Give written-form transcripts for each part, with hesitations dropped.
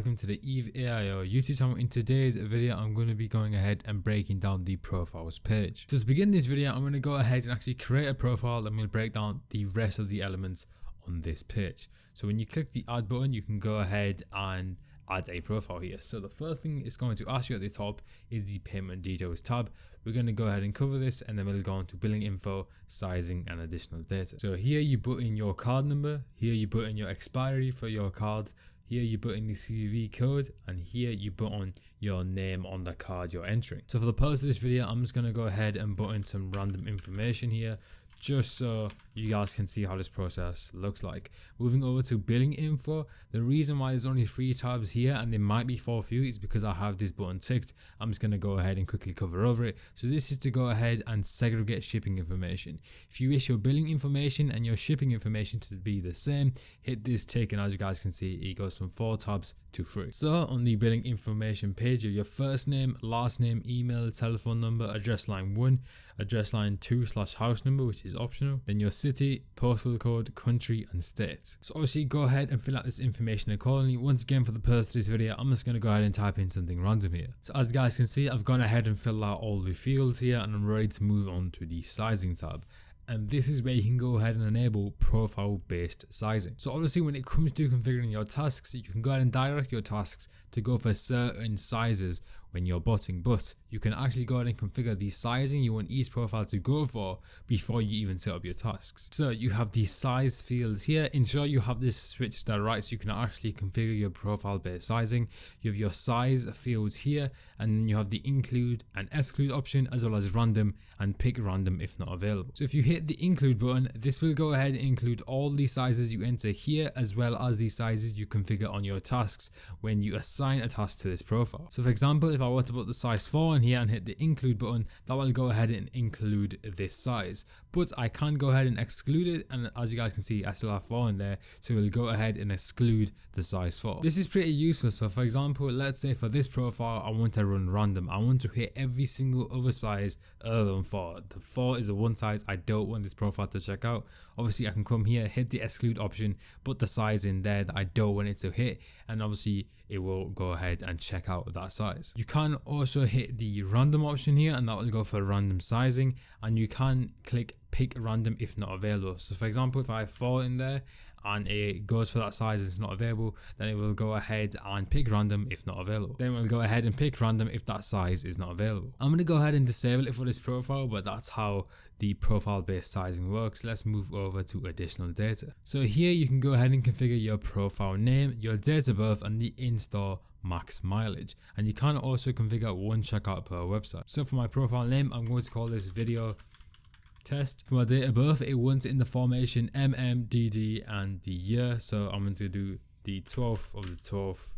welcome to the EveAIO YouTube channel. In today's video, I'm going to be going ahead and breaking down the profiles page. So to begin this video, I'm going to go ahead and actually create a profile and we'll break down the rest of the elements on this page. So when you click the add button, you can go ahead and add a profile here. So the first thing it's going to ask you at the top is the payment details tab. We're going to go ahead and cover this and then we'll go on to billing info, sizing and additional data. So here you put in your card number, here you put in your expiry for your card, here you put in the CVV code, and here you put on your name on the card you're entering. So for the purpose of this video, I'm just going to go ahead and put in some random information here, just so you guys can see how this process looks like. Moving over to billing info, the reason why there's only 3 tabs here and there might be 4 for you is because I have this button ticked. I'm just going to go ahead and quickly cover over it. So this is to go ahead and segregate shipping information. If you wish your billing information and your shipping information to be the same, hit this tick and as you guys can see, it goes from 4 tabs to 3. So on the billing information page, you have your first name, last name, email, telephone number, address line 1, address line 2/house number, which is optional, then your city, postal code, country and state. So obviously go ahead and fill out this information accordingly. Once again, for the purpose of this video, I'm just going to go ahead and type in something random here. So as you guys can see, I've gone ahead and filled out all the fields here and I'm ready to move on to the sizing tab. And this is where you can go ahead and enable profile based sizing. So obviously when it comes to configuring your tasks, you can go ahead and direct your tasks to go for certain sizes when you're botting, but you can actually go ahead and configure the sizing you want each profile to go for before you even set up your tasks. So you have the size fields here. Ensure you have this switched to the right so you can actually configure your profile based sizing. You have your size fields here, and then you have the include and exclude option, as well as random and pick random if not available. So if you hit the include button, this will go ahead and include all the sizes you enter here, as well as the sizes you configure on your tasks when you assign a task to this profile. So for example, if I were to put the size 4 in here and hit the include button, that will go ahead and include this size, but I can go ahead and exclude it, and as you guys can see, I still have 4 in there, so we'll go ahead and exclude the size 4. This is pretty useful. So for example, let's say for this profile I want to run random. I want to hit every single other size other than 4. The 4 is the one size I don't want this profile to check out. Obviously I can come here, hit the exclude option, put the size in there that I don't want it to hit, and obviously it will go ahead and check out that size. You can also hit the random option here and that will go for random sizing, and you can click pick random if not available. So for example, if I have 4 in there and it goes for that size and it's not available, then it will go ahead and pick random if not available. Then we'll go ahead and pick random if that size is not available. I'm going to go ahead and disable it for this profile, but that's how the profile based sizing works. Let's move over to additional data. So here you can go ahead and configure your profile name, your date of birth and the in-store max mileage, and you can also configure 1 checkout per website. So for my profile name, I'm going to call this video test. For my date of birth, it wants it in the formation MMDD and the year, so I'm going to do the 12th of the 12th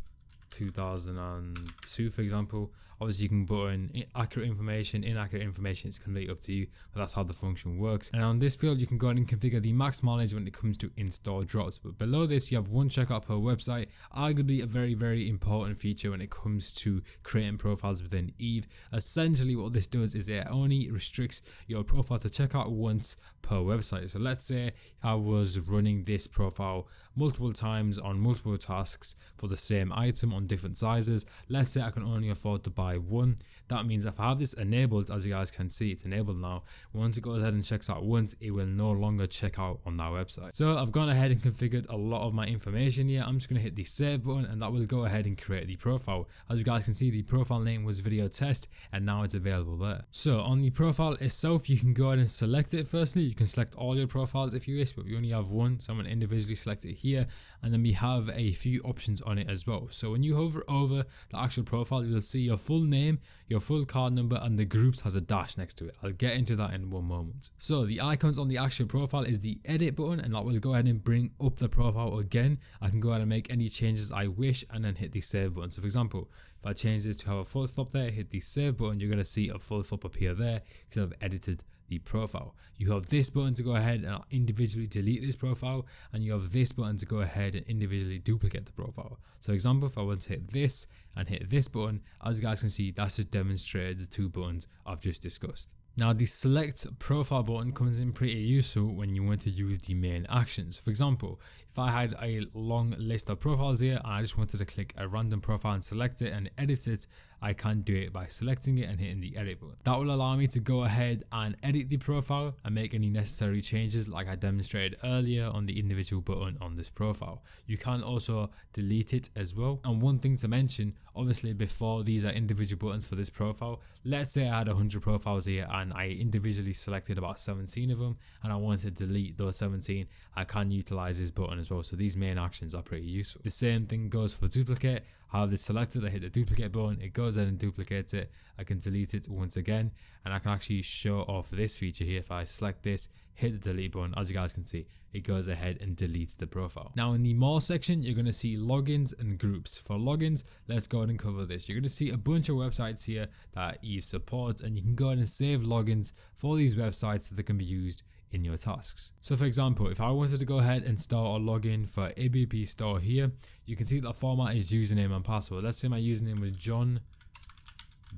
2002 for example. Obviously you can put in accurate information, inaccurate information, it's completely up to you, but that's how the function works. And on this field you can go ahead and configure the max mileage when it comes to in-store drops, but below this you have 1 checkout per website, arguably a very important feature when it comes to creating profiles within Eve. Essentially what this does is it only restricts your profile to checkout once per website. So let's say if I was running this profile multiple times on multiple tasks for the same item on different sizes, let's say I can only afford to buy 1. That means if I have this enabled, as you guys can see, it's enabled now. Once it goes ahead and checks out once, it will no longer check out on that website. So I've gone ahead and configured a lot of my information here. I'm just going to hit the save button and that will go ahead and create the profile. As you guys can see, the profile name was video test and now it's available there. So on the profile itself, you can go ahead and select it. Firstly, you can select all your profiles if you wish, but we only have 1, so I'm going to individually select it here, and then we have a few options on it as well. So when you hover over the actual profile, you will see your full name, your full card number, and the groups has a dash next to it. I'll get into that in one moment. So the icons on the actual profile is the edit button, and that will go ahead and bring up the profile again. I can go ahead and make any changes I wish and then hit the save button. So for example, if I change this to have a full stop there, hit the save button, you're going to see a full stop appear there because I've edited the profile. You have this button to go ahead and individually delete this profile, and you have this button to go ahead and individually duplicate the profile. So for example, if I want to hit this and hit this button, as you guys can see, that's just demonstrated the 2 buttons I've just discussed. Now the select profile button comes in pretty useful when you want to use the main actions. For example, if I had a long list of profiles here and I just wanted to click a random profile and select it and edit it, I can do it by selecting it and hitting the edit button. That will allow me to go ahead and edit the profile and make any necessary changes like I demonstrated earlier on the individual button on this profile. You can also delete it as well. And one thing to mention, obviously before these are individual buttons for this profile, let's say I had 100 profiles here and I individually selected about 17 of them and I want to delete those 17, I can utilize this button as well. So these main actions are pretty useful. The same thing goes for duplicate. I have this selected, I hit the duplicate button, it goes ahead and duplicates it. I can delete it once again and I can actually show off this feature here. If I select this, hit the delete button, as you guys can see, it goes ahead and deletes the profile. Now in the more section, you're going to see logins and groups. For logins, let's go ahead and cover this. You're going to see a bunch of websites here that Eve supports and you can go ahead and save logins for these websites so they can be used in your tasks. So for example, if I wanted to go ahead and start a login for ABP store here, you can see that format is username and password. Let's say my username was John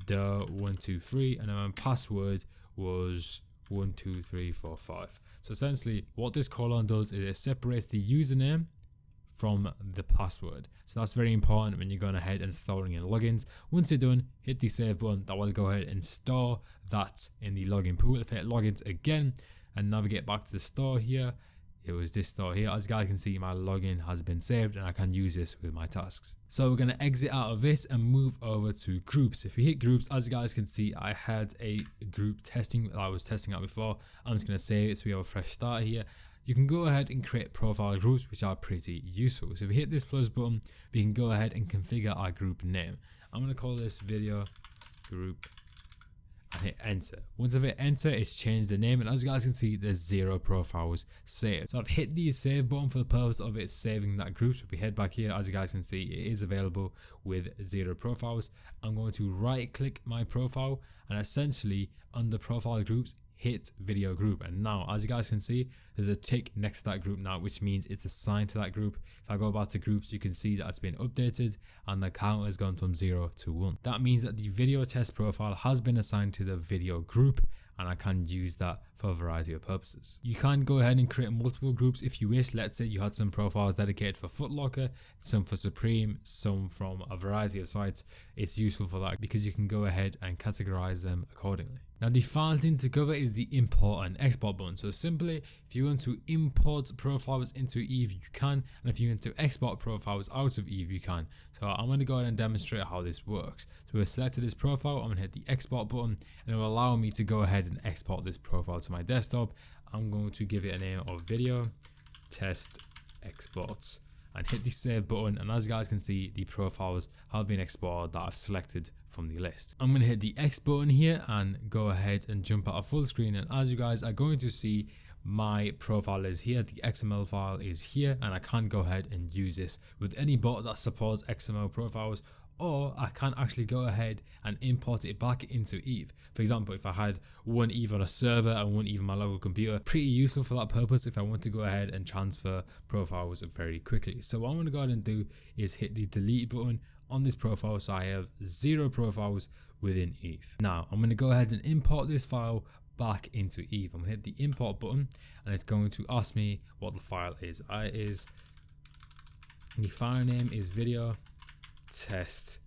Doe 123 and then my password was 12345. So essentially what this colon does is it separates the username from the password. So that's very important when you're going ahead and storing in logins. Once you're done, hit the save button. That will go ahead and store that in the login pool. If I hit logins again and navigate back to the store here, it was this store here. As you guys can see, my login has been saved and I can use this with my tasks. So we're going to exit out of this and move over to groups. If we hit groups, as you guys can see, I had a group testing that I was testing out before. I'm just going to save it so we have a fresh start here. You can go ahead and create profile groups, which are pretty useful. So if we hit this plus button, we can go ahead and configure our group name. I'm going to call this video group and hit enter. Once I've hit enter, it's changed the name, and as you guys can see, there's 0 profiles saved. So I've hit the save button for the purpose of it saving that group. So if we head back here, as you guys can see, it is available with 0 profiles. I'm going to right click my profile and essentially under profile groups, hit video group, and now as you guys can see, there's a tick next to that group now, which means it's assigned to that group. If I go back to groups, you can see that it's been updated and the count has gone from 0 to 1. That means that the video test profile has been assigned to the video group and I can use that for a variety of purposes. You can go ahead and create multiple groups if you wish. Let's say you had some profiles dedicated for Foot Locker, some for Supreme, some from a variety of sites. It's useful for that because you can go ahead and categorize them accordingly. Now the final thing to cover is the import and export button. So simply, if you want to import profiles into Eve, you can, and if you want to export profiles out of Eve, you can. So I'm going to go ahead and demonstrate how this works. So we've selected this profile, I'm going to hit the export button and it will allow me to go ahead and export this profile to my desktop. I'm going to give it a name of video test exports and hit the save button, and as you guys can see, the profiles have been exported that I've selected from the list. I'm going to hit the X button here and go ahead and jump out of full screen, and as you guys are going to see, my profile is here, the XML file is here, and I can go ahead and use this with any bot that supports XML profiles, or I can actually go ahead and import it back into Eve. For example, if I had one Eve on a server and one Eve on my local computer, pretty useful for that purpose if I want to go ahead and transfer profiles very quickly. So what I'm going to go ahead and do is hit the delete button on this profile so I have 0 profiles within Eve. Now I'm going to go ahead and import this file back into Eve. I'm going to hit the import button and it's going to ask me what the file is. The file name is video test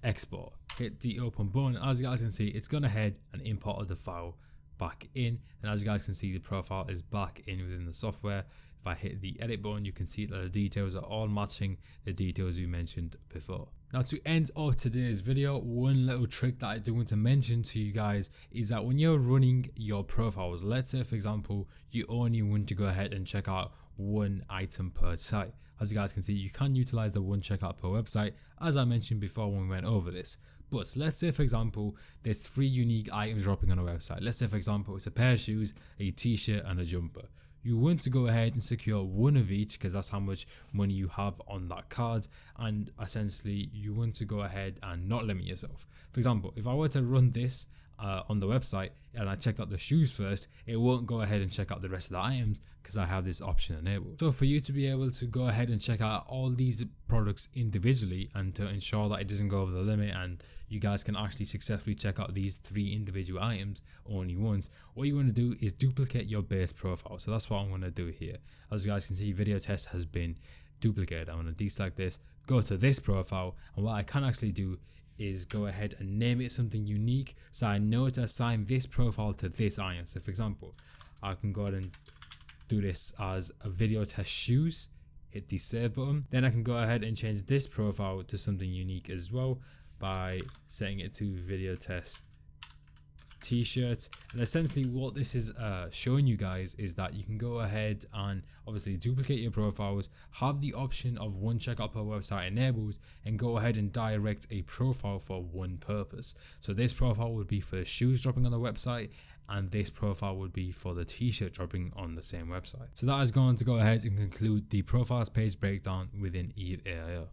export. Hit the open button, and as you guys can see, it's gone ahead and imported the file back in, and as you guys can see, the profile is back in within the software. If I hit the edit button, you can see that the details are all matching the details we mentioned before. Now to end off today's video, one little trick that I do want to mention to you guys is that when you're running your profiles, let's say for example you only want to go ahead and check out one item per site. As you guys can see, you can utilize the one checkout per website, as I mentioned before when we went over this. But let's say for example there's 3 unique items dropping on a website. Let's say for example it's a pair of shoes, a t-shirt and a jumper. You want to go ahead and secure one of each because that's how much money you have on that card, and essentially you want to go ahead and not limit yourself. For example, if I were to run this on the website and I checked out the shoes first, it won't go ahead and check out the rest of the items because I have this option enabled. So for you to be able to go ahead and check out all these products individually and to ensure that it doesn't go over the limit and you guys can actually successfully check out these 3 individual items only once, what you want to do is duplicate your base profile. So that's what I'm going to do here. As you guys can see, video test has been duplicated. I'm going to deselect this, go to this profile, and what I can actually do is go ahead and name it something unique so I know to assign this profile to this item. So for example, I can go ahead and do this as a video test shoes, hit the save button. Then I can go ahead and change this profile to something unique as well by setting it to video test t-shirts. And essentially what this is showing you guys is that you can go ahead and obviously duplicate your profiles, have the option of one checkout per website enabled, and go ahead and direct a profile for one purpose. So this profile would be for shoes dropping on the website, and this profile would be for the t-shirt dropping on the same website. So that is going to go ahead and conclude the profiles page breakdown within EveAIO.